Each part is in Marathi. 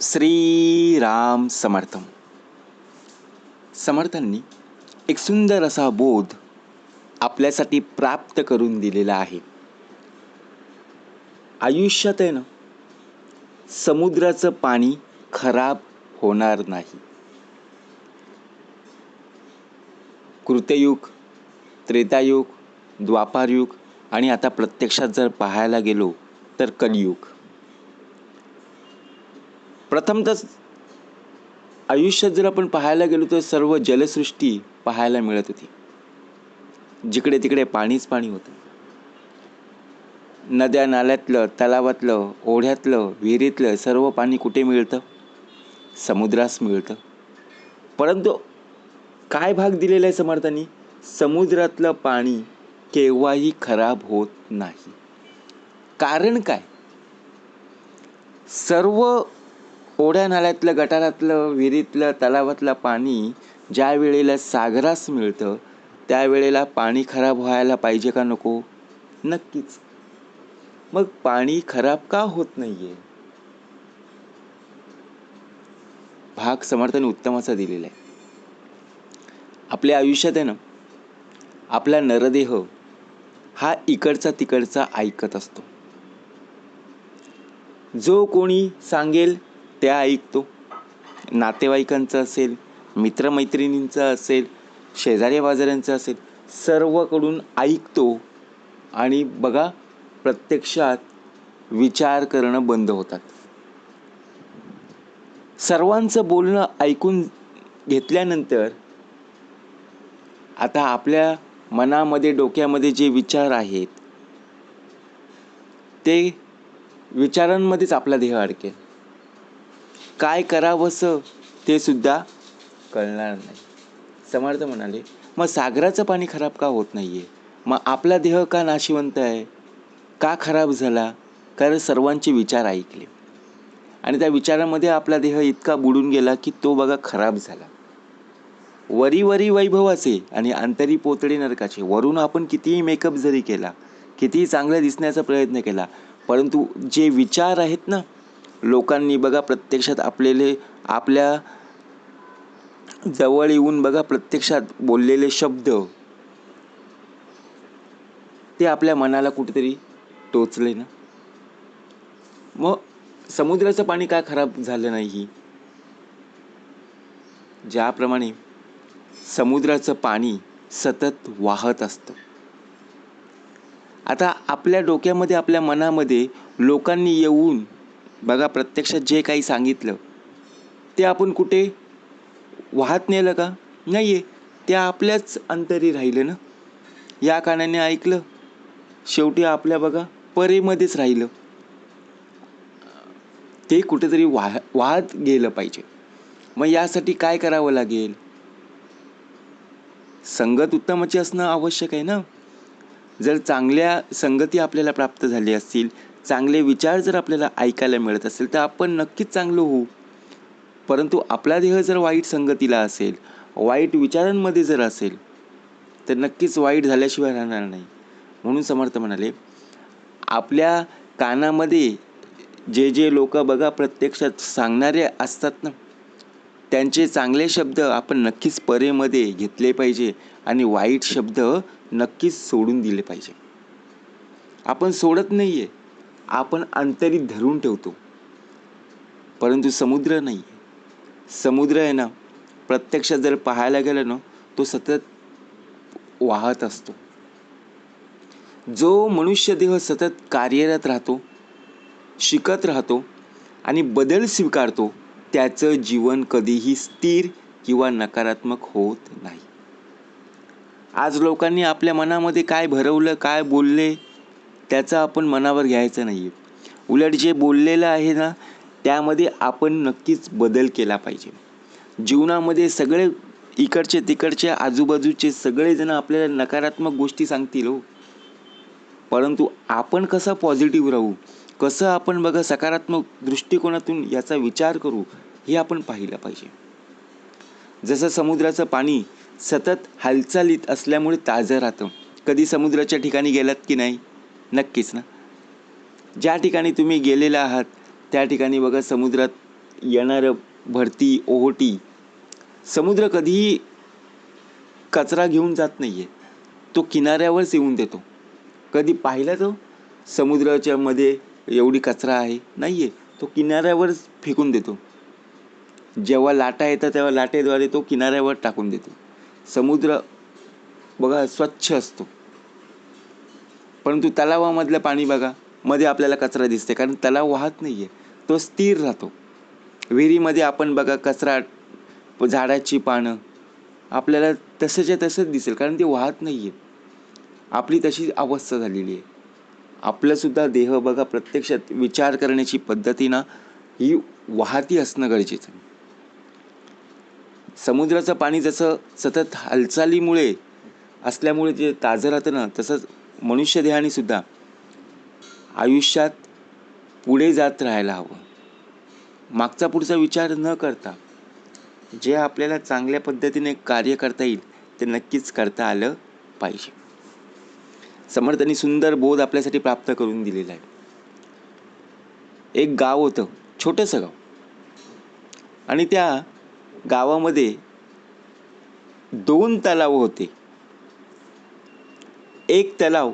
श्री राम समर्थ. समर्थांनी एक सुंदर असा बोध आपल्यासाठी प्राप्त करून दिलेला आहे. आयुष्यात आहे ना, समुद्राचं पाणी खराब होणार नाही. कृतयुग, त्रेतायुग, द्वापारयुग आणि आता प्रत्यक्षात जर पाहायला गेलो तर कलियुग. प्रथमतः आयुष्यात जर आपण पाहायला गेलो तर सर्व जलसृष्टी पाहायला मिळत होती. जिकडे तिकडे पाणीच पाणी होतं. नद्या नाल्यातलं, तलावातलं, ओढ्यातलं, विहिरीतलं सर्व पाणी कुठे मिळतं? समुद्रास मिळतं. परंतु काय भाग दिलेला आहे समर्थांनी? समुद्रातलं पाणी केव्हाही खराब होत नाही. कारण काय? सर्व ओढ्या नाल्यातलं, गटारातलं, विहिरीतलं, तलावातलं पाणी ज्या वेळेला सागरास मिळतं त्यावेळेला पाणी खराब व्हायला पाहिजे का नको? नक्कीच. मग पाणी खराब का होत नाहीये? भाग समर्थाने उत्तम असा दिलेला आहे. आपल्या आयुष्यात आहे ना, आपला नरदेह हा इकडचा तिकडचा ऐकत असतो. जो कोणी सांगेल त्या ऐकतो. नातेवाईकांचं असेल, मित्रमैत्रिणींचं असेल, शेजारी बाजाऱ्यांचं असेल, सर्वकडून ऐकतो आणि बघा प्रत्यक्षात विचार करणं बंद होतात. सर्वांचं बोलणं ऐकून घेतल्यानंतर आता आपल्या मनामध्ये, डोक्यामध्ये जे विचार आहेत ते विचारांमध्येच आपला देह अडकेल. काय करावंसं ते सुद्धा कळणार नाही. समर्थ म्हणाले, मग सागराचं पाणी खराब का होत नाहीये? मग आपला देह का नाशिवंत आहे? का खराब झाला? कारण सर्वांचे विचार ऐकले आणि त्या विचारामध्ये आपला देह इतका बुडून गेला की तो बघा खराब झाला. वरी वरी वैभवाचे आणि अंतरी पोतडे नरकाचे. वरून आपण कितीही मेकअप जरी केला, कितीही चांगलं दिसण्याचा प्रयत्न केला, परंतु जे विचार आहेत ना, लोकांनी बघा प्रत्यक्षात आपल्या जवळ येऊन बघा प्रत्यक्षात बोललेले शब्द ते आपल्या मनाला कुठेतरी टोचले ना. मग समुद्राचं पाणी का खराब झालं नाही? ज्याप्रमाणे समुद्राचं पाणी सतत वाहत असतं. आता आपल्या डोक्यामध्ये, आपल्या मनामध्ये लोकांनी येऊन बघा प्रत्यक्षात जे काही सांगितलं ते आपण कुठे वाहत नेलं का? नाहीये. ते आपल्याच अंतरी राहिलं ना. या कानाने ऐकलं, शेवटी आपल्या बघा परेमध्येच राहिलं. ते कुठेतरी वाहत गेलं पाहिजे. मग यासाठी काय करावं लागेल? संगत उत्तमाची असणं आवश्यक आहे ना. जर चांगल्या संगती आपल्याला प्राप्त झाली असतील, चांगले विचार जर आपल्याला ऐकायला मिळत असेल तर आपण नक्कीच चांगलं होऊ. परंतु आपला देह जर वाईट संगतीला असेल, वाईट विचारांमध्ये जर असेल तर नक्कीच वाईट झाल्याशिवाय राहणार नाही. म्हणून समर्थ म्हणाले, आपल्या कानामध्ये जे जे लोक बघा प्रत्यक्षात सांगणारे असतात ना, त्यांचे चांगले शब्द आपण नक्कीच परेमध्ये घेतले पाहिजे आणि वाईट शब्द नक्कीच सोडून दिले पाहिजे. आपण सोडत नाहीये, आपण अंतरीत धरून ठेवतो. परंतु समुद्र नाही. समुद्र आहे ना, प्रत्यक्षात जर पाहायला गेलं ना, तो सतत वाहत असतो. जो मनुष्य देह सतत कार्यरत राहतो, शिकत राहतो आणि बदल स्वीकारतो, त्याचं जीवन कधीही स्थिर किंवा नकारात्मक होत नाही. आज लोकांनी आपल्या मनामध्ये काय भरवलं, काय बोलले, त्याचं आपण मनावर घ्यायचं नाही. उलट जे बोललेलं आहे ना, त्यामध्ये आपण नक्कीच बदल केला पाहिजे. जीवनामध्ये सगळे इकडचे तिकडचे आजूबाजूचे सगळेजण आपल्याला नकारात्मक गोष्टी सांगतील हो, परंतु आपण कसं पॉझिटिव्ह राहू, कसं आपण बघा सकारात्मक दृष्टिकोनातून याचा विचार करू, हे आपण पाहिलं पाहिजे. जसं समुद्राचं पाणी सतत हालचालीत असल्यामुळे ताजं राहतं. कधी समुद्राच्या ठिकाणी गेलात की नाही? नक्कीच ना. ज्या ठिकाणी तुम्ही गेलेला आहात त्या ठिकाणी बघा समुद्रात येणारं भरती ओहोटी, समुद्र कधीही कचरा घेऊन जात नाही आहे, तो किनाऱ्यावरच येऊन देतो. कधी पाहिला तो समुद्राच्या मध्ये एवढी कचरा आहे? नाही आहे, तो किनाऱ्यावरच फेकून देतो. जेव्हा लाटा येतात तेव्हा लाटेद्वारे तो किनाऱ्यावर टाकून देतो. समुद्र बघा स्वच्छ असतो, परंतु तलावामधलं पाणी बघा, मध्ये आपल्याला कचरा दिसते, कारण तलाव वाहत नाही आहे, तो स्थिर राहतो. विहिरीमध्ये आपण बघा कचरा, झाडाची पानं आपल्याला तसंच्या तसंच दिसेल, कारण ते वाहत नाही आहे. आपली तशी अवस्था झालेली आहे. आपलंसुद्धा देह बघा, प्रत्यक्षात विचार करण्याची पद्धती ना ही वाहती असणं गरजेचं आहे. समुद्राचं पाणी जसं सतत हालचालीमुळे असल्यामुळे जे ताजं राहतं ना, तसंच मनुष्य देहाने सुद्धा आयुष्यात पुढे जात राहायला हवं. मागचा पुढचा विचार न करता जे आपल्याला चांगल्या पद्धतीने कार्य करता येईल ते नक्कीच करता आलं पाहिजे. समर्थांनी सुंदर बोध आपल्यासाठी प्राप्त करून दिलेला आहे. एक गाव होतं, छोटंसं गाव, आणि त्या गावामध्ये 2 तलाव होते. एक तलाव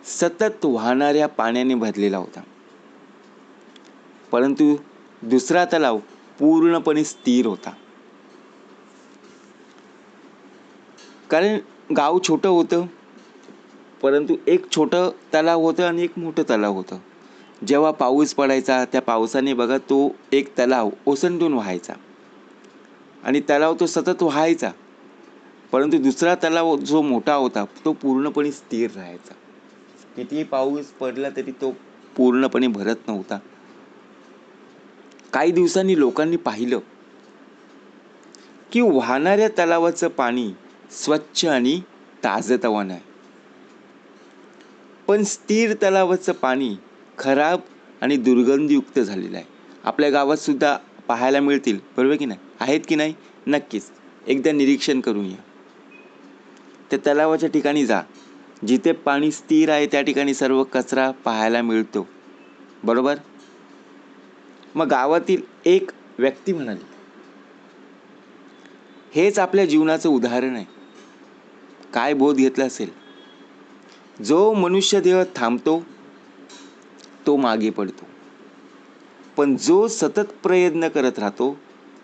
सतत वाहणाऱ्या पाण्याने भरलेला होता, परंतु दुसरा तलाव पूर्णपणे स्थिर होता. कारण गाव छोटं होतं, परंतु एक छोटं तलाव होतं आणि एक मोठं तलाव होतं. जेव्हा पाऊस पडायचा त्या पावसाने बघा तो एक तलाव ओसंडून व्हायचा आणि तलाव तो सतत व्हायचा, परंतु दुसरा तलाव जो मोठा होता तो पूर्णपणे स्थिर राहायचा. कितीही पाऊस पडला तरी तो पूर्णपणे भरत नव्हता. काही दिवसांनी लोकांनी पाहिलं की वाहणाऱ्या तलावाचं पाणी स्वच्छ आणि ताजतवानं आहे, पण स्थिर तलावाचं पाणी खराब आणि दुर्गंधीयुक्त झालेलं आहे. आपल्या गावात सुद्धा पाहायला मिळतील, बरोबर की नाही? आहेत की नाही? नक्कीच एकदा निरीक्षण करून या. त्या तलावाच्या ठिकाणी जा, जिथे पाणी स्थिर आहे त्या ठिकाणी सर्व कचरा पाहायला मिळतो, बरोबर? मग गावातील एक व्यक्ती म्हणाली, हेच आपल्या जीवनाचं उदाहरण आहे. काय बोध घेतला असेल? जो मनुष्य देह थांबतो तो मागे पडतो, पण जो सतत प्रयत्न करत राहतो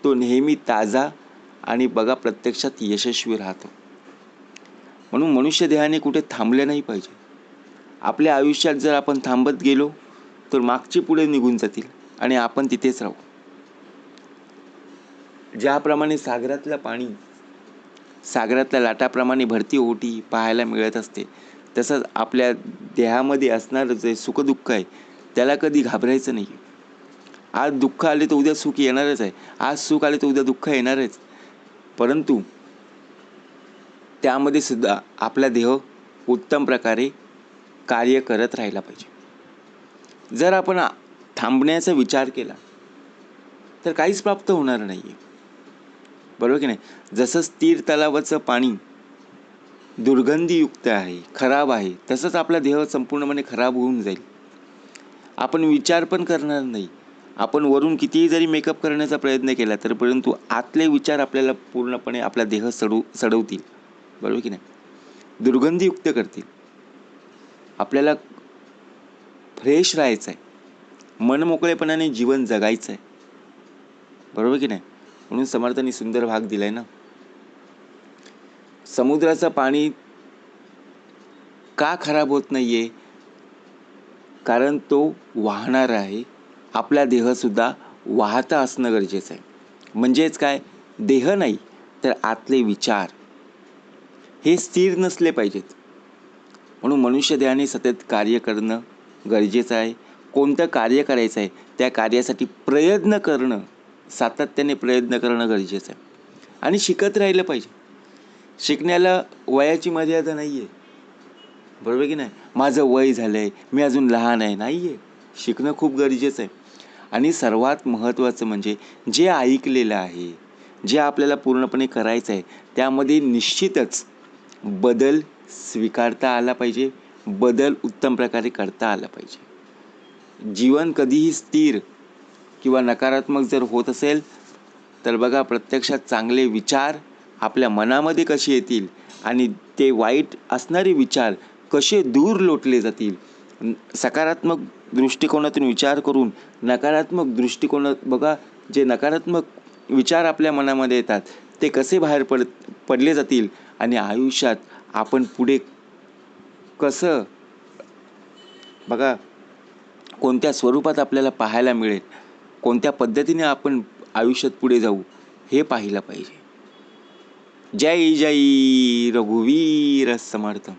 तो नेहमी ताजा आणि बघा प्रत्यक्षात यशस्वी राहतो. म्हणून मनुष्य देहाने कुठे थांबले नाही पाहिजे. आपल्या आयुष्यात जर आपण थांबत गेलो तर मागचे पुढे निघून जातील आणि आपण तिथेच राहू. ज्याप्रमाणे सागरातलं पाणी सागरातल्या लाटाप्रमाणे भरती ओहोटी पाहायला मिळत असते, तसंच आपल्या देहामध्ये असणारं जे सुखदुःख आहे त्याला कधी घाबरायचं नाही. आज दुःख आले तर उद्या सुख येणारच आहे, आज सुख आले तर उद्या दुःख येणारच, परंतु त्यामध्ये सुद्धा आपला देह उत्तम प्रकारे कार्य करत राहिला पाहिजे. जर आपण थांबण्याचा विचार केला तर काहीच प्राप्त होणार नाही आहे, बरोबर की नाही? जसं स्थिर तलावाचं पाणी दुर्गंधीयुक्त आहे, खराब आहे, तसंच आपला देह संपूर्णपणे खराब होऊन जाईल. आपण विचार पण करणार नाही. आपण वरून कितीही जरी मेकअप करण्याचा प्रयत्न केला तर परंतु आतले विचार आपल्याला पूर्णपणे आपला देह सडवतील, बरोबर की नाही? दुर्गंधीयुक्त करतील. आपल्याला फ्रेश राहायचं आहे, मनमोकळेपणाने जीवन जगायचं आहे, बरोबर की नाही? म्हणून समर्थांनी सुंदर भाग दिलाय ना. समुद्राचं पाणी का खराब होत नाहीये? कारण तो वाहणार आहे. आपला देह सुद्धा वाहता असणं गरजेचं आहे. म्हणजेच काय? देह नाही तर आतले विचार हे स्थिर नसले पाहिजेत. म्हणून मनुष्य देहाने सतत कार्य करणं गरजेचं आहे. कोणतं कार्य करायचं आहे त्या कार्यासाठी प्रयत्न करणं, सातत्याने प्रयत्न करणं गरजेचं आहे. आणि शिकत राहिलं पाहिजे. शिकण्याला वयाची मर्यादा नाही आहे, बरोबर की नाही? माझं वय झालं आहे, मी अजून लहान आहे, नाही आहे. शिकणं खूप गरजेचं आहे. आणि सर्वात महत्त्वाचं म्हणजे जे ऐकलेलं आहे, जे आपल्याला पूर्णपणे करायचं आहे त्यामध्ये निश्चितच बदल स्वीकारता आला पाहिजे, बदल उत्तम प्रकारे करता आला पाहिजे. जीवन कधीही स्थिर किंवा नकारात्मक जर होत असेल तर बघा, प्रत्यक्षात चांगले विचार आपल्या मनामध्ये कसे येतील आणि ते वाईट असणारे विचार कसे दूर लोटले जातील. सकारात्मक दृष्टिकोनातून विचार करून नकारात्मक दृष्टिकोनात बघा, जे नकारात्मक विचार आपल्या मनामध्ये येतात ते कसे बाहेर पडले जातील आणि आयुष्यात आपण पुढे कसं बघा, कोणत्या स्वरूपात आपल्याला पाहायला मिळेल, कोणत्या पद्धतीने आपण आयुष्यात पुढे जाऊ हे पाहिलं पाहिजे. जय जय रघुवीर समर्थ.